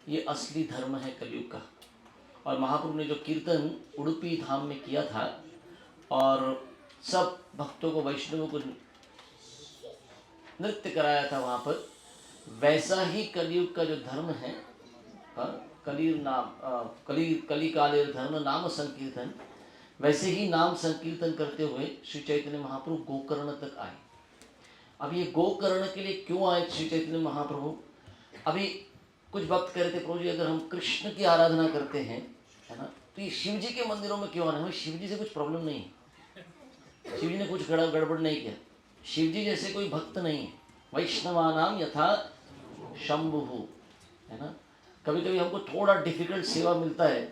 ये असली धर्म है कलयुग का। और महाप्रभु ने जो कीर्तन उडुपी धाम में किया था और सब भक्तों को, वैष्णवों को नृत्य कराया था वहाँ पर, वैसा ही कलयुग का जो धर्म है, कली काले धर्म नाम संकीर्तन, वैसे ही नाम संकीर्तन करते हुए श्री चैतन्य महाप्रभु गोकर्ण तक आए। अब ये गोकर्ण के लिए क्यों आए श्री चैतन्य महाप्रभु? अभी कुछ भक्त कह रहे थे, प्रभु जी अगर हम कृष्ण की आराधना करते हैं, है ना, तो ये शिव जी के मंदिरों में क्यों आना? हमें शिव जी से कुछ प्रॉब्लम नहीं है, शिव जी ने कुछ गड़बड़ नहीं किया, शिव जी जैसे कोई भक्त नहीं है। वैष्णवानाम यथा शंभु, है ना। कभी कभी हमको थोड़ा डिफिकल्ट सेवा मिलता है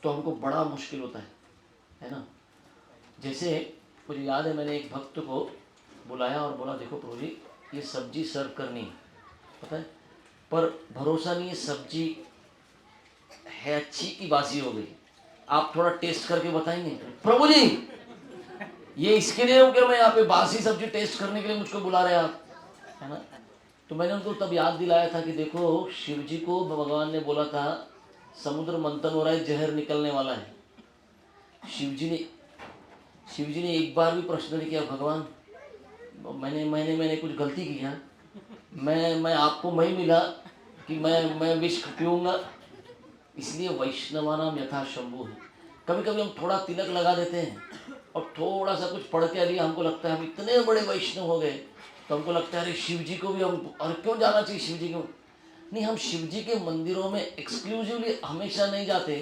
तो हमको बड़ा मुश्किल होता है ना। जैसे मुझे याद है, मैंने एक भक्त को बुलाया और बोला, देखो प्रभु जी ये सब्जी सर्व करनी है, पता है, पर भरोसा नहीं है सब्जी है अच्छी की बासी हो गई, आप थोड़ा टेस्ट करके बताएंगे? प्रभु जी ये इसके लिए हो क्या मैं यहाँ पे बासी सब्जी टेस्ट करने के लिए मुझको बुला रहे आप, है ना। तो मैंने उनको तब याद दिलाया था कि देखो शिव जी को भगवान ने बोला था समुद्र मंथन हो रहा है, जहर निकलने वाला है। शिव जी ने एक बार भी प्रश्न नहीं किया, भगवान मैंने कुछ गलती की क्या? मैं आपको मैं मिला कि मैं विष पीऊँगा? इसलिए वैष्णवानाम यथा शंभु है। कभी कभी हम थोड़ा तिलक लगा देते हैं और थोड़ा सा कुछ पढ़ के अभी हमको लगता है हम इतने बड़े वैष्णव हो गए, तो हमको लगता है अरे शिव जी को भी हम, और क्यों जाना चाहिए शिव जी को? नहीं, हम शिव जी के मंदिरों में एक्सक्लूसिवली हमेशा नहीं जाते,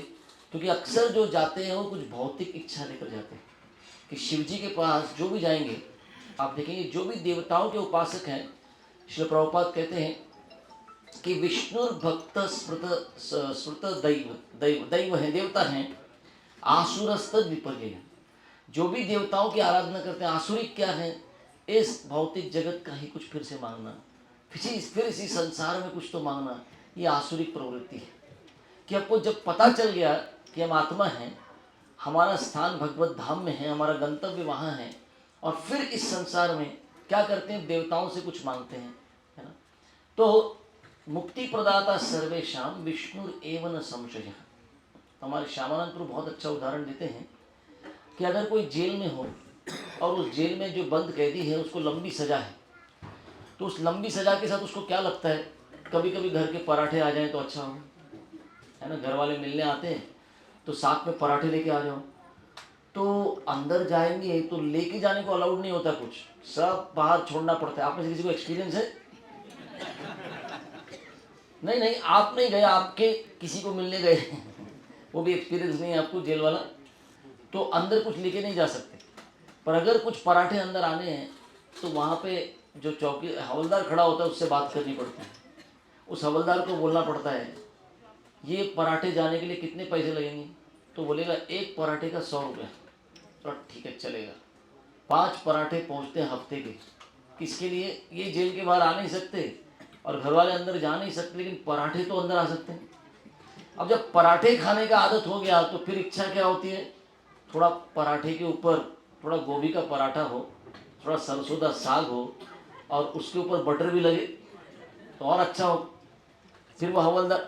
क्योंकि अक्सर जो जाते हैं वो कुछ भौतिक इच्छा लेकर जाते हैं। कि शिव जी के पास जो भी जाएंगे, आप देखेंगे जो भी देवताओं के उपासक हैं, श्रील प्रभुपाद कहते हैं कि विष्णुर्भक्त स्मृत दैव है, देवता हैं, आसुरस्तद विपर्य। जो भी देवताओं की आराधना करते हैं, आसुरिक क्या है? इस भौतिक जगत का ही कुछ फिर से मांगना, फिर इसी संसार में कुछ तो मांगना, ये आसुरिक प्रवृत्ति है। कि आपको जब पता चल गया कि हम आत्मा हैं, हमारा स्थान भगवत धाम में है, हमारा गंतव्य वहाँ है, और फिर इस संसार में क्या करते हैं? देवताओं से कुछ मांगते हैं, है ना। तो मुक्ति प्रदाता सर्वेशाम विष्णु एवं संशय। हमारे श्यामानंद प्रभु बहुत अच्छा उदाहरण देते हैं कि अगर कोई जेल में हो और उस जेल में जो बंद कैदी है उसको लंबी सजा है, तो उस लंबी सजा के साथ उसको क्या लगता है? कभी कभी घर के पराठे आ जाएं तो अच्छा हो, है ना। घर वाले मिलने आते हैं तो साथ में पराठे लेके आ जाओ। तो अंदर जाएंगे तो लेके जाने को अलाउड नहीं होता, कुछ सब बाहर छोड़ना पड़ता है। आप में से किसी को एक्सपीरियंस है? नहीं, आप नहीं गए, आपके किसी को मिलने गए वो भी एक्सपीरियंस नहीं है आपको जेल वाला, तो अंदर कुछ लेके नहीं जा सकते। पर अगर कुछ पराठे अंदर आने हैं तो वहाँ पे जो चौकी हवलदार खड़ा होता है उससे बात करनी पड़ती है। उस हवलदार को बोलना पड़ता है ये पराठे जाने के लिए कितने पैसे लगेंगे? तो बोलेगा एक पराठे का 100 रुपये। तो ठीक है चलेगा। 5 पराठे पहुँचते हैं हफ्ते के। किसके लिए? ये जेल के बाहर आ नहीं सकते और घर वाले अंदर जा नहीं सकते, लेकिन पराठे तो अंदर आ सकते हैं। अब जब पराठे खाने का आदत हो गया तो फिर इच्छा क्या होती है? थोड़ा पराठे के ऊपर थोड़ा गोभी का पराठा हो, थोड़ा सरसों का साग हो और उसके ऊपर बटर भी लगे तो और अच्छा हो। फिर वो हवलदार,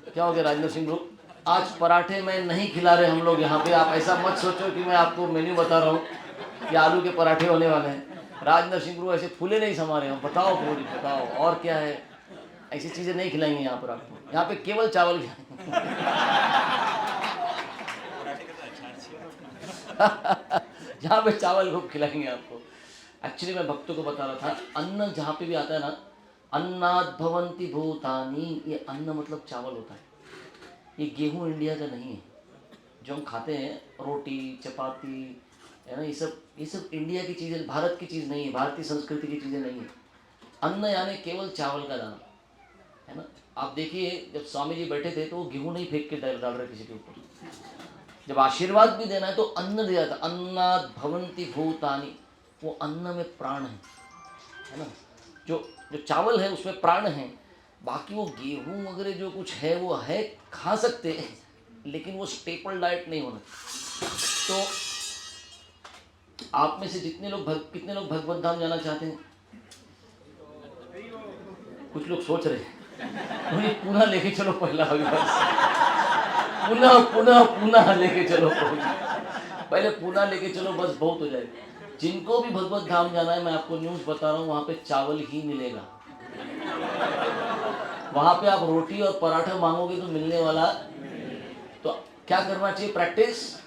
क्या हो गया राजेंद्र सिंह ग्रुप, आज पराठे में नहीं खिला रहे हम लोग यहाँ पे, आप ऐसा मत सोचो कि मैं आपको मेन्यू बता रहा हूँ कि आलू के पराठे होने वाले हैं। राजेंद्र सिंह ग्रुप ऐसे फूले नहीं समा रहे हो, बताओ पूरी बताओ और क्या है। ऐसी चीज़ें नहीं खिलाएंगे यहाँ पर आपको, यहाँ पे केवल चावल यहाँ पे चावल खूब खिलाएंगे आपको। एक्चुअली मैं भक्तों को बता रहा था, अन्न जहाँ पे भी आता है ना, अन्नाद भवन्ति भूतानि, ये अन्न मतलब चावल होता है। ये गेहूँ इंडिया का नहीं है जो हम खाते हैं, रोटी चपाती, है ना, ये सब इंडिया की चीज़ें, भारत की चीज़ नहीं है, भारतीय संस्कृति की चीज़ें नहीं है। अन्न यानी केवल चावल का दाना, है ना। आप देखिए जब स्वामी जी बैठे थे तो वो गेहूँ नहीं फेंक के डाल रहे किसी के ऊपर। जब आशीर्वाद भी देना है तो अन्न दिया था, अन्नाद भवन्ति भूतानि, वो अन्न में प्राण है ना। जो चावल है उसमें प्राण है। बाकी वो गेहूँ वगैरह जो कुछ है वो है, खा सकते हैं, लेकिन वो स्टेपल डाइट नहीं होना। तो आप में से कितने लोग भगवत धाम जाना चाहते हैं? कुछ लोग सोच रहे हैं मुझे पुनः लेके चलो पहला बस, पुनः पुनः पुनः लेके चलो, पहले पुनः लेके चलो बस, बहुत हो जाएगा। जिनको भी भगवत धाम जाना है, मैं आपको न्यूज़ बता रहा हूँ, वहाँ पे चावल ही मिलेगा। वहाँ पे आप रोटी और पराठा मांगोगे तो मिलने वाला। तो क्या करना चाहिए? प्रैक्टिस।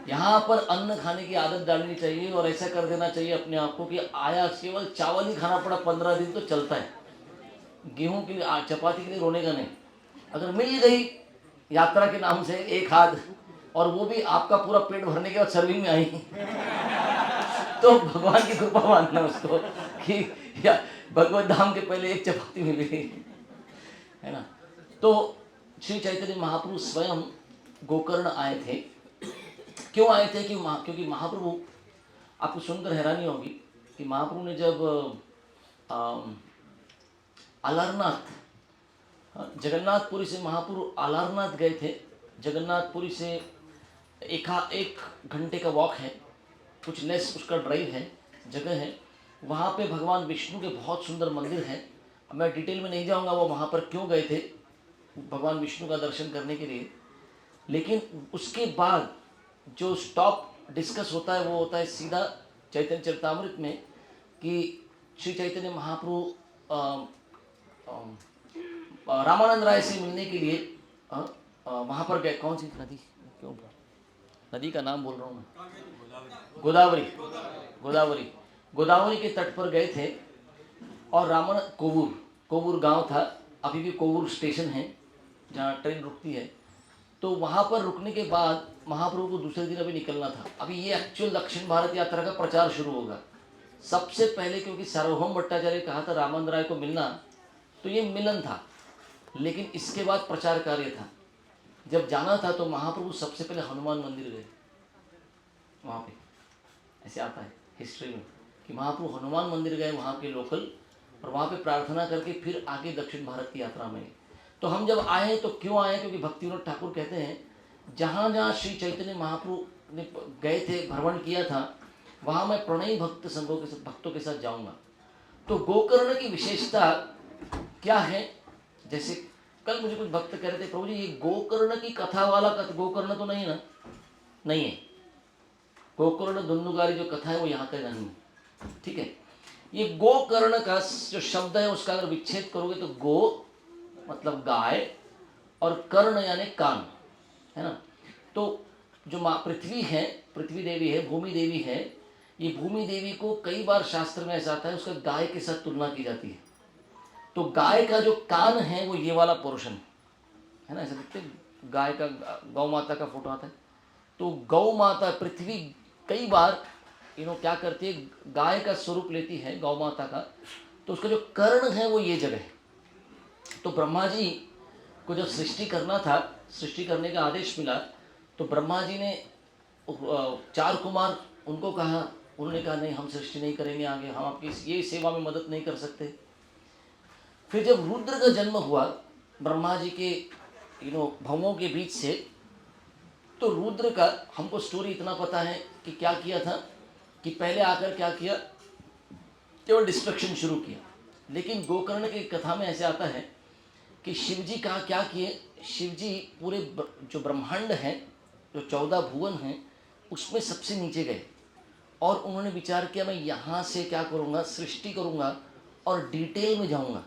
यहाँ पर अन्न खाने की आदत डालनी चाहिए और ऐसा कर देना चाहिए अपने आप को कि आया केवल चावल ही खाना पड़ा 15 दिन तो चलता है, गेहूं के लिए चपाती के लिए रोने का नहीं। अगर मिल गई यात्रा के नाम से एक हाथ, और वो भी आपका पूरा पेट भरने के बाद सर्विंग में आई, तो भगवान की कृपा मानना उसको कि या भगवत धाम के पहले एक चपाती मिली, है ना। तो श्री चैतन्य महाप्रभु स्वयं गोकर्ण आए थे। क्यों आए थे? क्योंकि महाप्रभु, आपको सुनकर हैरानी होगी कि महाप्रभु ने जब अलारनाथ, जगन्नाथपुरी से महाप्रभु अलारनाथ गए थे। जगन्नाथपुरी से एक घंटे का वॉक है, कुछ लेस उसका ड्राइव है, जगह है। वहाँ पे भगवान विष्णु के बहुत सुंदर मंदिर हैं। मैं डिटेल में नहीं जाऊँगा वो वहाँ पर क्यों गए थे भगवान विष्णु का दर्शन करने के लिए। लेकिन उसके बाद जो स्टॉप डिस्कस होता है वो होता है सीधा चैतन्य चरितामृत में, कि श्री चैतन्य महाप्रभु रामानंद राय से मिलने के लिए वहाँ पर गए। कौन सी नदी, क्यों नदी का नाम बोल रहा हूँ मैं, गोदावरी। गोदावरी, गोदावरी के तट पर गए थे। और कोवूर गांव था, अभी भी कोवूर स्टेशन है जहाँ ट्रेन रुकती है। तो वहाँ पर रुकने के बाद महाप्रभु को दूसरे दिन अभी निकलना था। अभी ये एक्चुअल दक्षिण भारत यात्रा का प्रचार शुरू होगा सबसे पहले, क्योंकि सार्वभौम भट्टाचार्य कहा था रामानंद राय को मिलना, तो ये मिलन था। लेकिन इसके बाद प्रचार कार्य था। जब जाना था तो महाप्रभु सबसे पहले हनुमान मंदिर गए। वहाँ पे ऐसे आता है हिस्ट्री में कि महाप्रभु हनुमान मंदिर गए वहाँ के लोकल, और वहाँ पे प्रार्थना करके फिर आगे दक्षिण भारत की यात्रा में। तो हम जब आए तो क्यों आए? क्योंकि भक्तिविनोद ठाकुर कहते हैं जहाँ जहाँ श्री चैतन्य महाप्रभु ने गए थे, भ्रमण किया था, वहाँ मैं प्रणयी भक्तों के साथ जाऊँगा। तो गोकर्ण की विशेषता क्या है? जैसे कल मुझे कुछ भक्त कह रहे थे, प्रभु जी ये गोकर्ण की कथा वाला गोकर्ण तो नहीं ना? नहीं है। गोकर्ण दुन्नुगारी जो कथा है वो यहाँ का नहीं है, ठीक है। ये गोकर्ण का जो शब्द है उसका अगर विच्छेद करोगे तो गो मतलब गाय और कर्ण यानी कान, है ना। तो जो माँ पृथ्वी है, पृथ्वी देवी है, भूमि देवी है, ये भूमि देवी को कई बार शास्त्र में ऐसा आता है उसका गाय के साथ तुलना की जाती है। तो गाय का जो कान है वो ये वाला पोर्शन है ना, ऐसा देखते गाय का, गौ माता का फोटो आता है। तो गौ माता पृथ्वी कई बार क्या करती है, गाय का स्वरूप लेती है गौ माता का। तो उसका जो कर्ण है वो ये जगह है। तो ब्रह्मा जी को जब सृष्टि करना था, सृष्टि करने का आदेश मिला, तो ब्रह्मा जी ने 4 कुमार उनको कहा, उन्होंने कहा नहीं हम सृष्टि नहीं करेंगे आगे, हम आपकी ये सेवा में मदद नहीं कर सकते। फिर जब रुद्र का जन्म हुआ ब्रह्मा जी के भवों के बीच से, तो रुद्र का हमको स्टोरी इतना पता है कि क्या किया था कि पहले आकर क्या किया, केवल डिस्ट्रक्शन शुरू किया। लेकिन गोकर्ण की कथा में ऐसे आता है कि शिवजी का क्या किए, शिवजी पूरे जो ब्रह्मांड है, जो 14 भुवन हैं, उसमें सबसे नीचे गए और उन्होंने विचार किया मैं यहाँ से क्या करूँगा, सृष्टि करूँगा और डिटेल में जाऊँगा।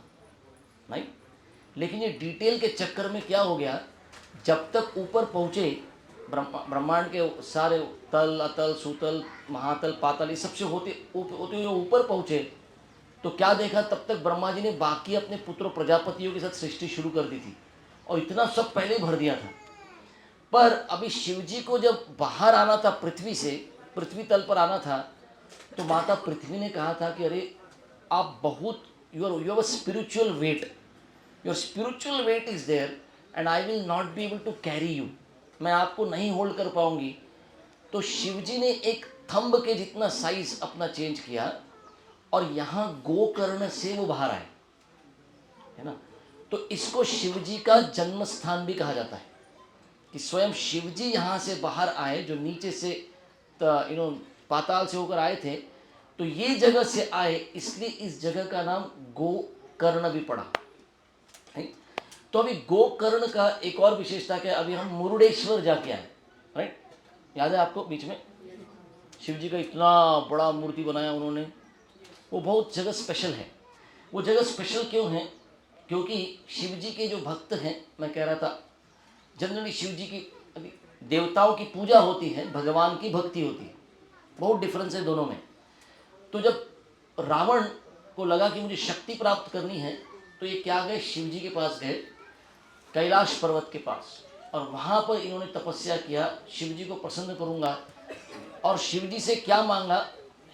नहीं, लेकिन ये डिटेल के चक्कर में क्या हो गया, जब तक ऊपर पहुँचे ब्रह्मांड के सारे तल अतल सुतल महातल पातल ये सबसे होते हुए ऊपर पहुँचे, तो क्या देखा, तब तक ब्रह्मा जी ने बाकी अपने पुत्रों प्रजापतियों के साथ सृष्टि शुरू कर दी थी और इतना सब पहले भर दिया था। पर अभी शिवजी को जब बाहर आना था पृथ्वी से, पृथ्वी तल पर आना था, तो माता पृथ्वी ने कहा था कि अरे आप बहुत you have a spiritual weight, your spiritual weight is there and I will not be able to carry you, मैं आपको नहीं होल्ड कर पाऊंगी। तो शिवजी ने एक थंब के जितना साइज अपना चेंज किया और यहाँ गोकर्ण से वो बाहर आए, है ना। तो इसको शिवजी का जन्म स्थान भी कहा जाता है कि स्वयं शिवजी यहाँ से बाहर आए, जो नीचे से पाताल से होकर आए थे, तो ये जगह से आए, इसलिए इस जगह का नाम गोकर्ण भी पड़ा। तो अभी गोकर्ण का एक और विशेषता क्या है, अभी हम मुरुडेश्वर जाके आए, राइट? याद है आपको? बीच में शिव जी का इतना बड़ा मूर्ति बनाया उन्होंने, वो बहुत जगह स्पेशल है। वो जगह स्पेशल क्यों है? क्योंकि शिव जी के जो भक्त हैं, मैं कह रहा था जनरली शिव जी की अभी देवताओं की पूजा होती है, भगवान की भक्ति होती है, बहुत डिफरेंस है दोनों में। तो जब रावण को लगा कि मुझे शक्ति प्राप्त करनी है, तो ये क्या गए, शिव जी के पास गए, कैलाश पर्वत के पास, और वहाँ पर इन्होंने तपस्या किया, शिव जी को प्रसन्न करूँगा। और शिव जी से क्या मांगा?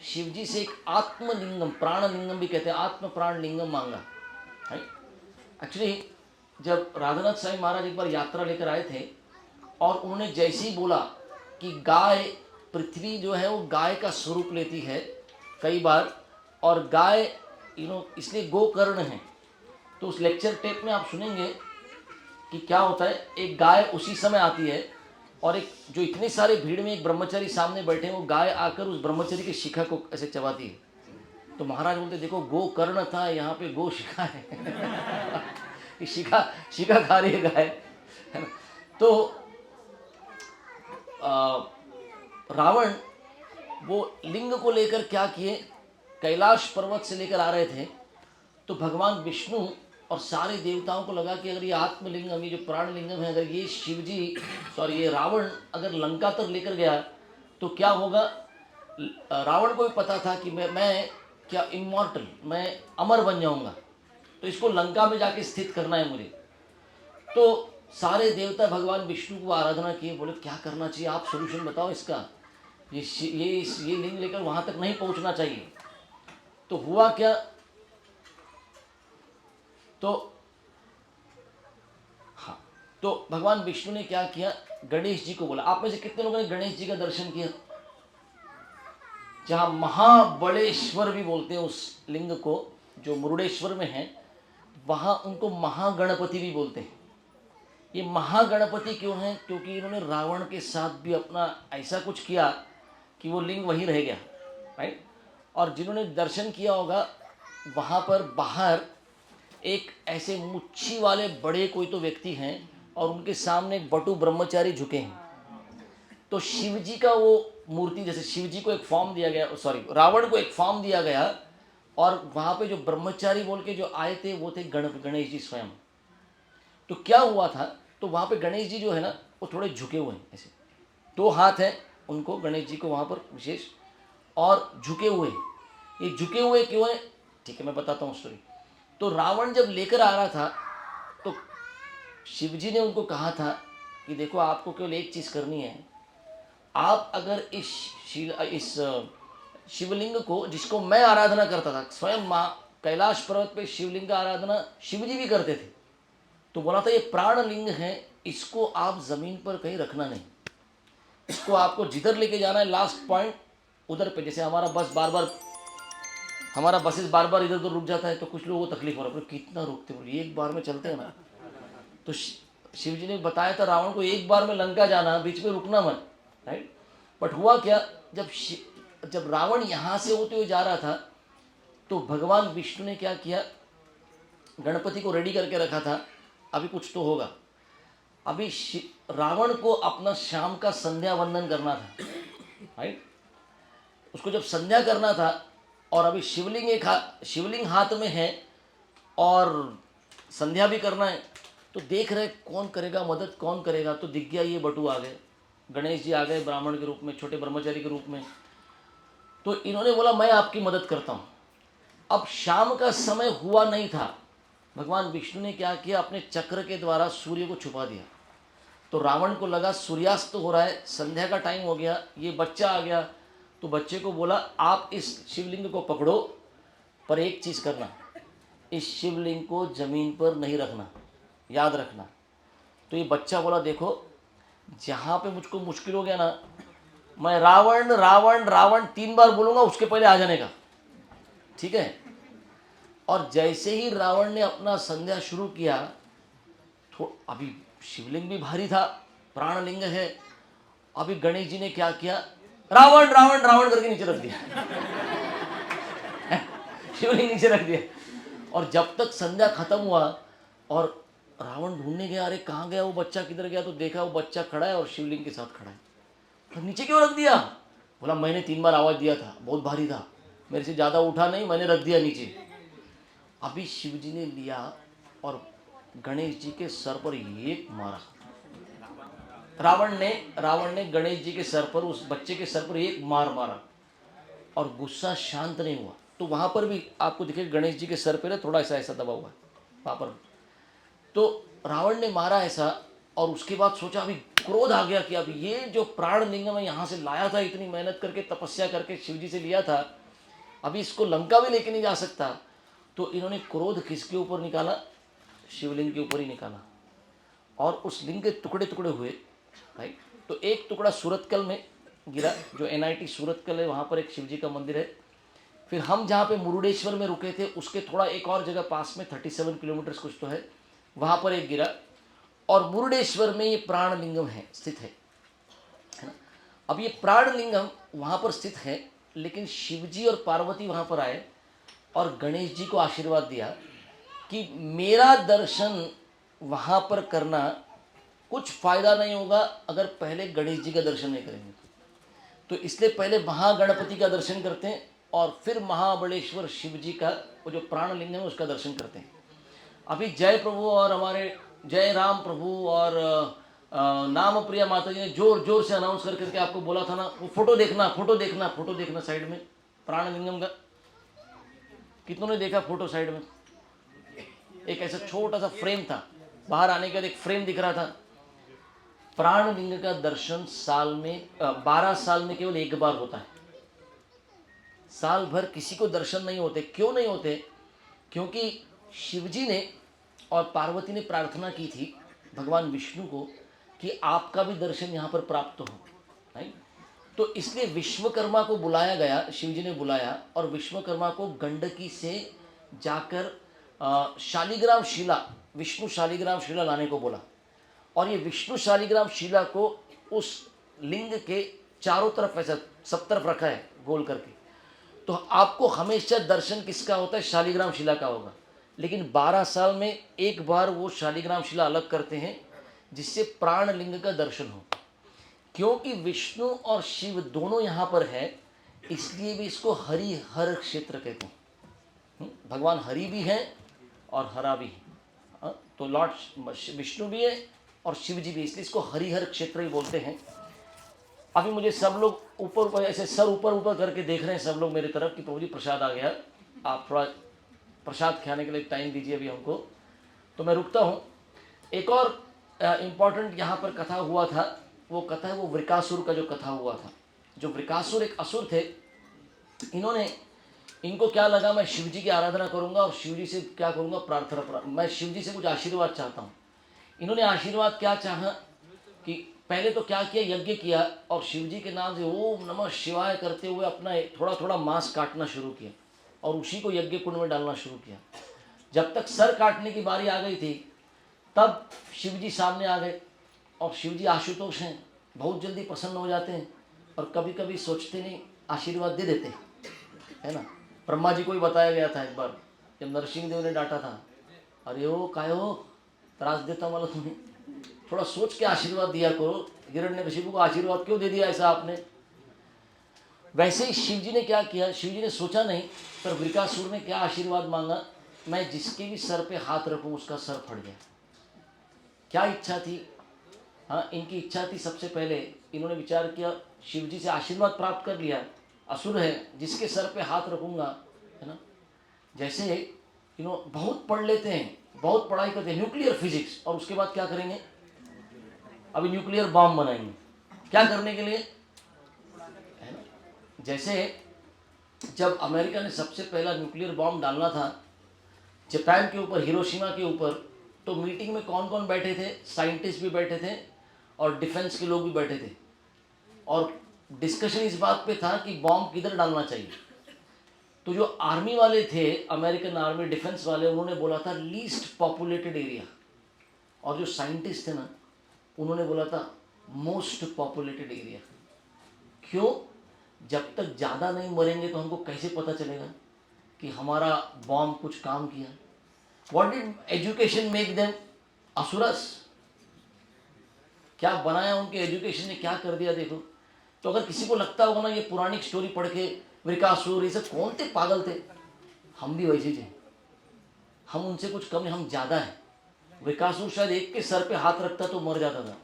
शिव जी से एक आत्मलिंगम, प्राणलिंगम भी कहते हैं, आत्म प्राण लिंगम मांगा है। एक्चुअली जब राधानाथ साईं महाराज एक बार यात्रा लेकर आए थे, और उन्होंने जैसे ही बोला कि गाय, पृथ्वी जो है वो गाय का स्वरूप लेती है कई बार, और गाय इसलिए गोकर्ण है। तो उस लेक्चर टेप में आप सुनेंगे कि क्या होता है, एक गाय उसी समय आती है, और एक जो इतने सारे भीड़ में एक ब्रह्मचारी सामने बैठे हैं, वो गाय आकर उस ब्रह्मचारी की शिखा को ऐसे चबाती है। तो महाराज बोलते देखो गोकर्ण था, यहाँ पे गो शिखा है शिखा शिखा खा रही है गाय, है ना। तो रावण वो लिंग को लेकर क्या किए, कैलाश पर्वत से लेकर आ रहे थे। तो भगवान विष्णु और सारे देवताओं को लगा कि अगर ये आत्मलिंगम, ये जो प्राण लिंगम है, अगर ये शिव जी ये रावण अगर लंका तक लेकर गया तो क्या होगा। रावण को भी पता था कि मैं क्या इमॉर्टल, मैं अमर बन जाऊंगा, तो इसको लंका में जाके स्थित करना है मुझे। तो सारे देवता भगवान विष्णु को आराधना किए, बोले क्या करना चाहिए, आप सोल्यूशन बताओ इसका, ये लिंग लेकर वहां तक नहीं पहुंचना चाहिए। तो हुआ क्या, तो हाँ, तो भगवान विष्णु ने क्या किया, गणेश जी को बोला। आप में से कितने लोगों ने गणेश जी का दर्शन किया? जहां महाबलेश्वर भी बोलते हैं उस लिंग को, जो मुरुडेश्वर में है, वहां उनको महागणपति भी बोलते हैं। ये महागणपति क्यों है? क्योंकि इन्होंने रावण के साथ भी अपना ऐसा कुछ किया कि वो लिंग वहीं रह गया, राइट। और जिन्होंने दर्शन किया होगा, वहाँ पर बाहर एक ऐसे मुच्छी वाले बड़े कोई तो व्यक्ति हैं, और उनके सामने एक बटु ब्रह्मचारी झुके हैं। तो शिव जी का वो मूर्ति, जैसे शिव जी को एक फॉर्म दिया गया, रावण को एक फॉर्म दिया गया, और वहाँ पे जो ब्रह्मचारी बोल के जो आए थे वो थे गणेश जी स्वयं। तो क्या हुआ था, तो वहाँ पे गणेश जी जो है ना, वो थोड़े झुके हुए हैं, ऐसे 2 हाथ हैं उनको, गणेश जी को वहाँ पर विशेष, और झुके हुए। ये झुके हुए क्यों है, ठीक है मैं बताता हूँ स्टोरी। तो रावण जब लेकर आ रहा था, तो शिव जी ने उनको कहा था कि देखो आपको केवल एक चीज़ करनी है, आप अगर इस शिवलिंग को, जिसको मैं आराधना करता था स्वयं, माँ कैलाश पर्वत पे शिवलिंग का आराधना शिव जी भी करते थे, तो बोला था ये प्राण लिंग है, इसको आप ज़मीन पर कहीं रखना नहीं, इसको आपको जिधर लेके जाना है लास्ट पॉइंट उधर पे। जैसे हमारा बसेस बार बार इधर उधर रुक जाता है, तो कुछ लोगों को तकलीफ हो रहा है, कितना रुकते हो, एक बार में चलते हैं ना। तो शिव जी ने बताया था रावण को, एक बार में लंका जाना, बीच में रुकना मत, राइट। बट हुआ क्या, जब रावण यहाँ से होते हुए जा रहा था, तो भगवान विष्णु ने क्या किया, गणपति को रेडी करके रखा था, अभी कुछ तो होगा। अभी रावण को अपना शाम का संध्या वंदन करना था, राइट। उसको जब संध्या करना था, और अभी शिवलिंग हाथ में है, और संध्या भी करना है, तो देख रहे कौन करेगा मदद, कौन करेगा। तो दिख गया ये बटू आ गए, गणेश जी आ गए ब्राह्मण के रूप में, छोटे ब्रह्मचारी के रूप में। तो इन्होंने बोला मैं आपकी मदद करता हूँ। अब शाम का समय हुआ नहीं था, भगवान विष्णु ने क्या किया, अपने चक्र के द्वारा सूर्य को छुपा दिया। तो रावण को लगा सूर्यास्त हो रहा है, संध्या का टाइम हो गया, ये बच्चा आ गया। तो बच्चे को बोला आप इस शिवलिंग को पकड़ो, पर एक चीज़ करना, इस शिवलिंग को ज़मीन पर नहीं रखना, याद रखना। तो ये बच्चा बोला देखो, जहाँ पे मुझको मुश्किल हो गया ना, मैं रावण रावण रावण 3 बार बोलूँगा, उसके पहले आ जाने का, ठीक है। और जैसे ही रावण ने अपना संध्या शुरू किया, तो अभी शिवलिंग भी भारी था, प्राणलिंग है। अभी गणेश जी ने क्या किया, रावण रावण रावण करके नीचे रख दिया शिवलिंग नीचे रख दिया। और जब तक संध्या खत्म हुआ और रावण ढूंढने गया, अरे कहाँ गया वो बच्चा, किधर गया, तो देखा वो बच्चा खड़ा है और शिवलिंग के साथ खड़ा है। तो नीचे क्यों रख दिया? बोला मैंने 3 बार आवाज़ दिया था, बहुत भारी था, मेरे से ज़्यादा उठा नहीं, मैंने रख दिया नीचे। अभी शिव जी ने लिया और गणेश जी के सर पर एक मारा। रावण ने गणेश जी के सर पर, उस बच्चे के सर पर एक मार मारा और गुस्सा शांत नहीं हुआ। तो वहां पर भी आपको दिखेगा गणेश जी के सर पे ना थोड़ा ऐसा ऐसा दबा हुआ है वहां पर। तो रावण ने मारा ऐसा और उसके बाद सोचा, अभी क्रोध आ गया कि अब ये जो प्राण लिंग मैं यहाँ से लाया था, इतनी मेहनत करके तपस्या करके शिव जी से लिया था, अभी इसको लंका भी लेके नहीं जा सकता। तो इन्होंने क्रोध किसके ऊपर निकाला? शिवलिंग के ऊपर ही निकाला और उस लिंग के टुकड़े टुकड़े हुए। राइट, तो एक टुकड़ा सूरतकल में गिरा, जो NIT सूरतकल है, वहाँ पर एक शिव जी का मंदिर है। फिर हम जहाँ पे मुरुडेश्वर में रुके थे उसके थोड़ा एक और जगह पास में 37 किलोमीटर कुछ तो है, वहाँ पर एक गिरा। और मुरुडेश्वर में ये प्राण लिंगम है, स्थित है ना। अब ये प्राण लिंगम वहाँ पर स्थित है, लेकिन शिवजी और पार्वती वहाँ पर आए और गणेश जी को आशीर्वाद दिया कि मेरा दर्शन वहाँ पर करना कुछ फायदा नहीं होगा अगर पहले गणेश जी का दर्शन नहीं करेंगे। तो इसलिए पहले महागणपति का दर्शन करते हैं और फिर महाबलेश्वर शिव जी का वो जो प्राण लिंग है उसका दर्शन करते हैं। अभी जय प्रभु और हमारे जय राम प्रभु और नाम प्रिया माता जी ने जोर जोर से अनाउंस कर करके आपको बोला था ना, वो फोटो देखना फोटो देखना फोटो देखना साइड में प्राण लिंगम का। कितनों ने देखा फोटो? साइड में एक ऐसा छोटा सा फ्रेम था, बाहर आने के बाद एक फ्रेम दिख रहा था। प्राण लिंग का दर्शन साल में 12 साल में केवल एक बार होता है। साल भर किसी को दर्शन नहीं होते। क्यों नहीं होते? क्योंकि शिवजी ने और पार्वती ने प्रार्थना की थी भगवान विष्णु को कि आपका भी दर्शन यहाँ पर प्राप्त हो। राइट, तो इसलिए विश्वकर्मा को बुलाया गया, शिवजी ने बुलाया और विश्वकर्मा को गंडकी से जाकर शालिग्राम शिला, विष्णु शालिग्राम शिला लाने को बोला। और ये विष्णु शालिग्राम शिला को उस लिंग के चारों तरफ ऐसा सब तरफ रखा है गोल करके। तो आपको हमेशा दर्शन किसका होता है? शालिग्राम शिला का होगा। लेकिन 12 साल में एक बार वो शालिग्राम शिला अलग करते हैं जिससे प्राण लिंग का दर्शन हो। क्योंकि विष्णु और शिव दोनों यहाँ पर है, इसलिए भी इसको हरि हर क्षेत्र कहते हैं। भगवान हरि भी है और हरा भी है। तो लॉर्ड विष्णु भी है और शिव जी भी, इसलिए इसको हरिहर क्षेत्र ही बोलते हैं। अभी मुझे सब लोग ऊपर ऊपर ऐसे सर ऊपर ऊपर करके देख रहे हैं सब लोग मेरी तरफ कि प्रभु जी प्रसाद आ गया, आप थोड़ा प्रसाद खाने के लिए टाइम दीजिए अभी हमको। तो मैं रुकता हूँ। एक और इम्पॉर्टेंट यहाँ पर कथा हुआ था, वो कथा है वो वृकासुर का जो कथा हुआ था। जो वृकासुर एक असुर थे, इनको क्या लगा मैं शिव जी की आराधना करूँगा और शिव जी से क्या करूँगा? प्रार्थना, मैं शिव जी से कुछ आशीर्वाद चाहता हूँ। इन्होंने आशीर्वाद क्या चाहा कि पहले तो क्या किया, यज्ञ किया और शिव जी के नाम से ओम नमः शिवाय करते हुए अपना थोड़ा थोड़ा मांस काटना शुरू किया और उसी को यज्ञ कुंड में डालना शुरू किया। जब तक सर काटने की बारी आ गई थी तब शिव जी सामने आ गए। और शिव जी आशुतोष हैं, बहुत जल्दी प्रसन्न हो जाते हैं और कभी कभी सोचते नहीं, आशीर्वाद दे देते है ना। ब्रह्मा जी को ही बताया गया था एक बार जब नरसिंह देव ने डांटा था, अरे ओ काय हो त्रास देता मला तुम्हें, थोड़ा सोच के आशीर्वाद दिया करो। हिरण्यकशिपु को आशीर्वाद क्यों दे दिया ऐसा आपने? वैसे ही शिव जी ने क्या किया, शिव जी ने सोचा नहीं, पर वृकासुर ने क्या आशीर्वाद मांगा, मैं जिसके भी सर पे हाथ रखूं उसका सर फट जाए। क्या इच्छा थी? हाँ, इनकी इच्छा थी सबसे पहले इन्होंने विचार किया, शिव जी से आशीर्वाद प्राप्त कर लिया, असुर है जिसके सर पे हाथ रखूंगा, है ना। जैसे बहुत पढ़ लेते हैं, बहुत पढ़ाई करते हैं न्यूक्लियर फिजिक्स, और उसके बाद क्या करेंगे? अभी न्यूक्लियर बॉम्ब बनाएंगे। क्या करने के लिए? है ना। जैसे जब अमेरिका ने सबसे पहला न्यूक्लियर बॉम्ब डालना था जापान के ऊपर, हिरोशिमा के ऊपर, तो मीटिंग में कौन कौन बैठे थे? साइंटिस्ट भी बैठे थे और डिफेंस के लोग भी बैठे थे और डिस्कशन इस बात पे था कि बॉम्ब किधर डालना चाहिए। तो जो आर्मी वाले थे, अमेरिकन आर्मी डिफेंस वाले, उन्होंने बोला था लीस्ट पॉपुलेटेड एरिया, और जो साइंटिस्ट थे ना उन्होंने बोला था मोस्ट पॉपुलेटेड एरिया। क्यों? जब तक ज़्यादा नहीं मरेंगे तो हमको कैसे पता चलेगा कि हमारा बॉम्ब कुछ काम किया? What did education make them? असुरस क्या बनाया, उनके एजुकेशन ने क्या कर दिया देखो। तो अगर किसी को लगता होगा ना ये पुरानी स्टोरी पढ़ के वृकासुर ये सब कौन थे, पागल थे, हम भी वैसे थे, हम उनसे कुछ कम नहीं, हम ज्यादा है। वृकासुर शायद एक के सर पे हाथ रखता तो मर जाता था,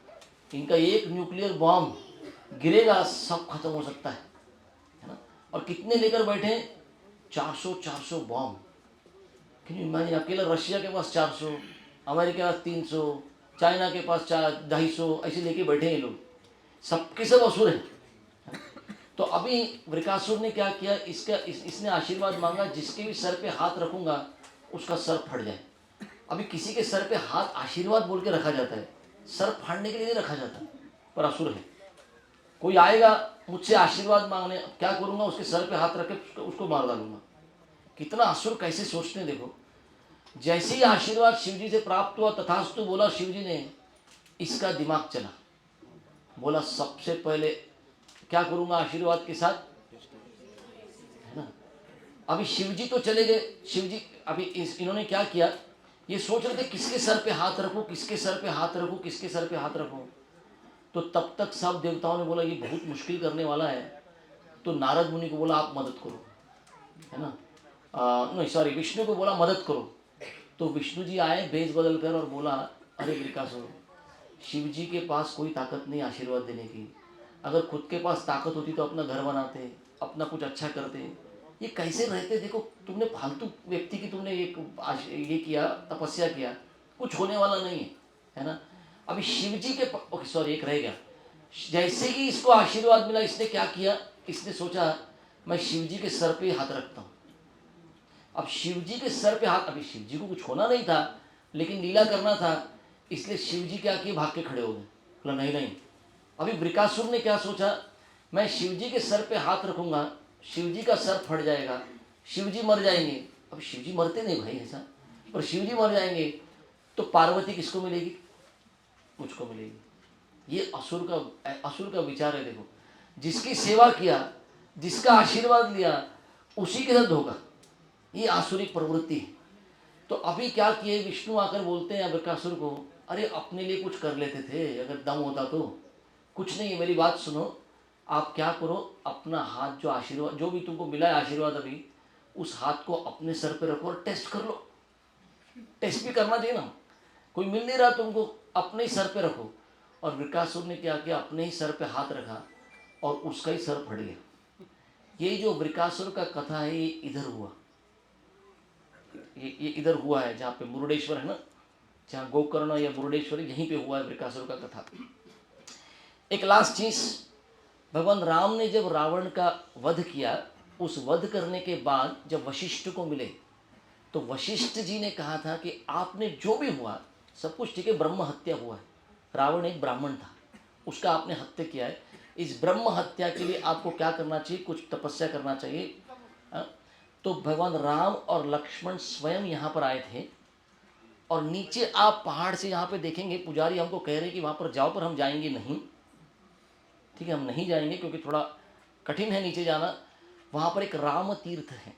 इनका एक न्यूक्लियर बॉम्ब गिरेगा सब खत्म हो सकता है ना। और कितने लेकर बैठे, 400 बॉम्ब। कैन यू इमेजिन, अकेला रशिया के पास 400, अमेरिका के पास 300, चाइना के पास 250, ऐसे लेके बैठे हैं ये लोग, सबके सब असुर हैं। तो अभी वृकासुर ने क्या किया, इसने आशीर्वाद मांगा जिसके भी सर पे हाथ रखूंगा उसका सर फट जाए। अभी किसी के सर पे हाथ आशीर्वाद बोल के रखा जाता है, सर फाड़ने के लिए नहीं रखा जाता, पर असुर है। कोई आएगा मुझसे आशीर्वाद मांगने, क्या करूंगा, उसके सर पे हाथ रख के उसको मार डालूंगा। कितना असुर कैसे सोचते हैं देखो। जैसे ही आशीर्वाद शिवजी से प्राप्त हुआ, तथास्तु बोला शिवजी ने, इसका दिमाग चला, बोला सबसे पहले क्या करूंगा आशीर्वाद के साथ, है ना। अभी शिवजी तो चले गए, शिवजी अभी इन्होंने क्या किया, ये सोच रहे थे किसके सर पे हाथ रखूं, किसके सर पे हाथ रखूं, किसके सर पे हाथ रखूं। तो तब तक सब देवताओं ने बोला ये बहुत मुश्किल करने वाला है, तो नारद मुनि को बोला आप मदद करो, है ना। नहीं सॉरी, विष्णु को बोला मदद करो। तो विष्णु जी आए भेष बदल कर और बोला, अरे वृकासुर, शिव जी के पास कोई ताकत नहीं आशीर्वाद देने की, अगर खुद के पास ताकत होती तो अपना घर बनाते, अपना कुछ अच्छा करते, ये कैसे रहते। देखो तुमने फालतू व्यक्ति की तुमने ये किया, तपस्या किया, कुछ होने वाला नहीं है ना। अभी शिव जी के सॉरी एक रह गया, जैसे ही इसको आशीर्वाद मिला इसने क्या किया, इसने सोचा मैं शिव जी के सर पे हाथ रखता हूँ। अब शिव जी के सर पे हाथ, अभी शिव जी को कुछ होना नहीं था लेकिन लीला करना था, इसलिए शिव जी क्या किए, भाग के खड़े हो गए, बोला नहीं नहीं। अभी वृकासुर ने क्या सोचा, मैं शिव जी के सर पे हाथ रखूंगा, शिव जी का सर फट जाएगा, शिव जी मर जाएंगे। अब शिव जी मरते नहीं भाई ऐसा, पर शिव जी मर जाएंगे तो पार्वती किसको मिलेगी, मुझको मिलेगी। ये असुर का विचार है। देखो जिसकी सेवा किया, जिसका आशीर्वाद लिया, उसी के साथ धोखा, ये आसुरिक प्रवृत्ति है। तो अभी क्या किए, विष्णु आकर बोलते हैं वृकासुर को, अरे अपने लिए कुछ कर लेते थे अगर दम होता तो। कुछ नहीं है, मेरी बात सुनो, आप क्या करो, अपना हाथ जो आशीर्वाद जो भी तुमको मिला है आशीर्वाद, अभी उस हाथ को अपने सर पे रखो और टेस्ट कर लो। टेस्ट भी करना चाहिए ना, कोई मिल नहीं रहा तुमको, अपने ही सर पे रखो। और वृकासुर ने क्या किया, अपने ही सर पे हाथ रखा और उसका ही सर फट गया। ये जो वृकासुर का कथा है ये इधर हुआ, ये इधर हुआ है जहाँ पे मुरुडेश्वर है ना, जहाँ गोकर्ण या मुरुडेश्वर यहीं पे हुआ है वृकासुर का कथा। एक लास्ट चीज, भगवान राम ने जब रावण का वध किया, उस वध करने के बाद जब वशिष्ठ को मिले तो वशिष्ठ जी ने कहा था कि आपने जो भी हुआ सब कुछ ठीक है, ब्रह्म हत्या हुआ है, रावण एक ब्राह्मण था, उसका आपने हत्या किया है, इस ब्रह्म हत्या के लिए आपको क्या करना चाहिए, कुछ तपस्या करना चाहिए। तो भगवान राम और लक्ष्मण स्वयं यहाँ पर आए थे, और नीचे आप पहाड़ से यहाँ पे देखेंगे, पुजारी हमको कह रहे हैं कि वहाँ पर जाओ, पर हम जाएंगे नहीं, ठीक है हम नहीं जाएंगे क्योंकि थोड़ा कठिन है नीचे जाना। वहाँ पर एक राम तीर्थ है,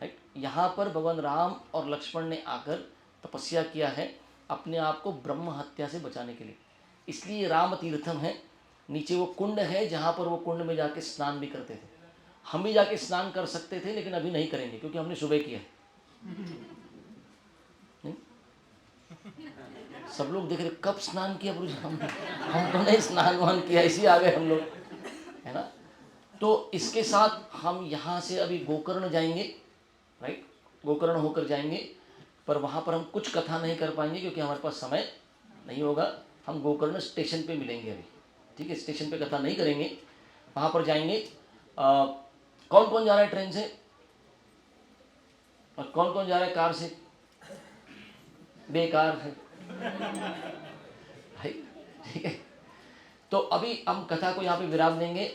राइट, यहाँ पर भगवान राम और लक्ष्मण ने आकर तपस्या किया है अपने आप को ब्रह्म हत्या से बचाने के लिए, इसलिए राम तीर्थम है। नीचे वो कुंड है जहाँ पर वो कुंड में जाके स्नान भी करते थे, हम भी जाके स्नान कर सकते थे लेकिन अभी नहीं करेंगे क्योंकि हमने सुबह किया। नहीं? सब लोग देख रहे कब स्नान किया, हम तो नहीं स्नान वान किया, इसी आ गए हम लोग, है ना। तो इसके साथ हम यहाँ से अभी गोकर्ण जाएंगे, राइट, गोकर्ण होकर जाएंगे, पर वहाँ पर हम कुछ कथा नहीं कर पाएंगे क्योंकि हमारे पास समय नहीं होगा। हम गोकर्ण स्टेशन पे मिलेंगे अभी, ठीक है, स्टेशन पे कथा नहीं करेंगे, वहाँ पर जाएंगे। कौन कौन जा रहा है ट्रेन से, और कौन कौन जा रहा है कार से, बेकार है भाई, ठीक है। तो अभी हम कथा को यहाँ पे विराम देंगे।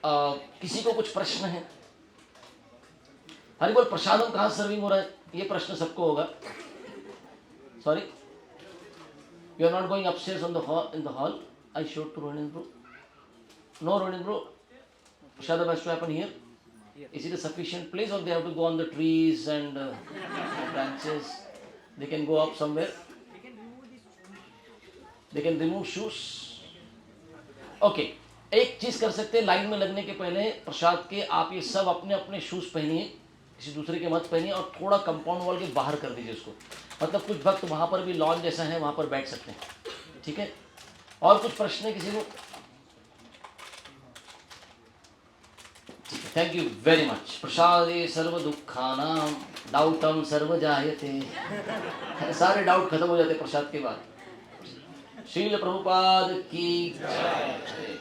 किसी को कुछ प्रश्न है, हरि बोल, प्रसादम कहाँ सर्विंग हो रहा है, ये प्रश्न सबको होगा। Sorry, you are not going upstairs on the hall, in the hall, I showed to Ronin bro, no Ronin bro, prasadam has to happen here, is it a sufficient place or they have to go on the trees and branches, they can go up somewhere, they can remove shoes. Okay, एक चीज कर सकते हैं, line में लगने के पहले प्रसाद के आप ये सब अपने अपने शूज पहनिए, किसी दूसरे के मत पहनिए, और थोड़ा कंपाउंड वॉल के बाहर कर दीजिए उसको। मतलब कुछ वक्त वहां पर भी लॉन जैसा है, वहां पर बैठ सकते हैं, ठीक है। और कुछ प्रश्न है किसी को? Thank you very much. प्रसादे सर्व दुखानां डाउटम सर्व जायते। सारे डाउट खत्म हो जाते प्रसाद के बाद। श्रील प्रभुपाद की जय।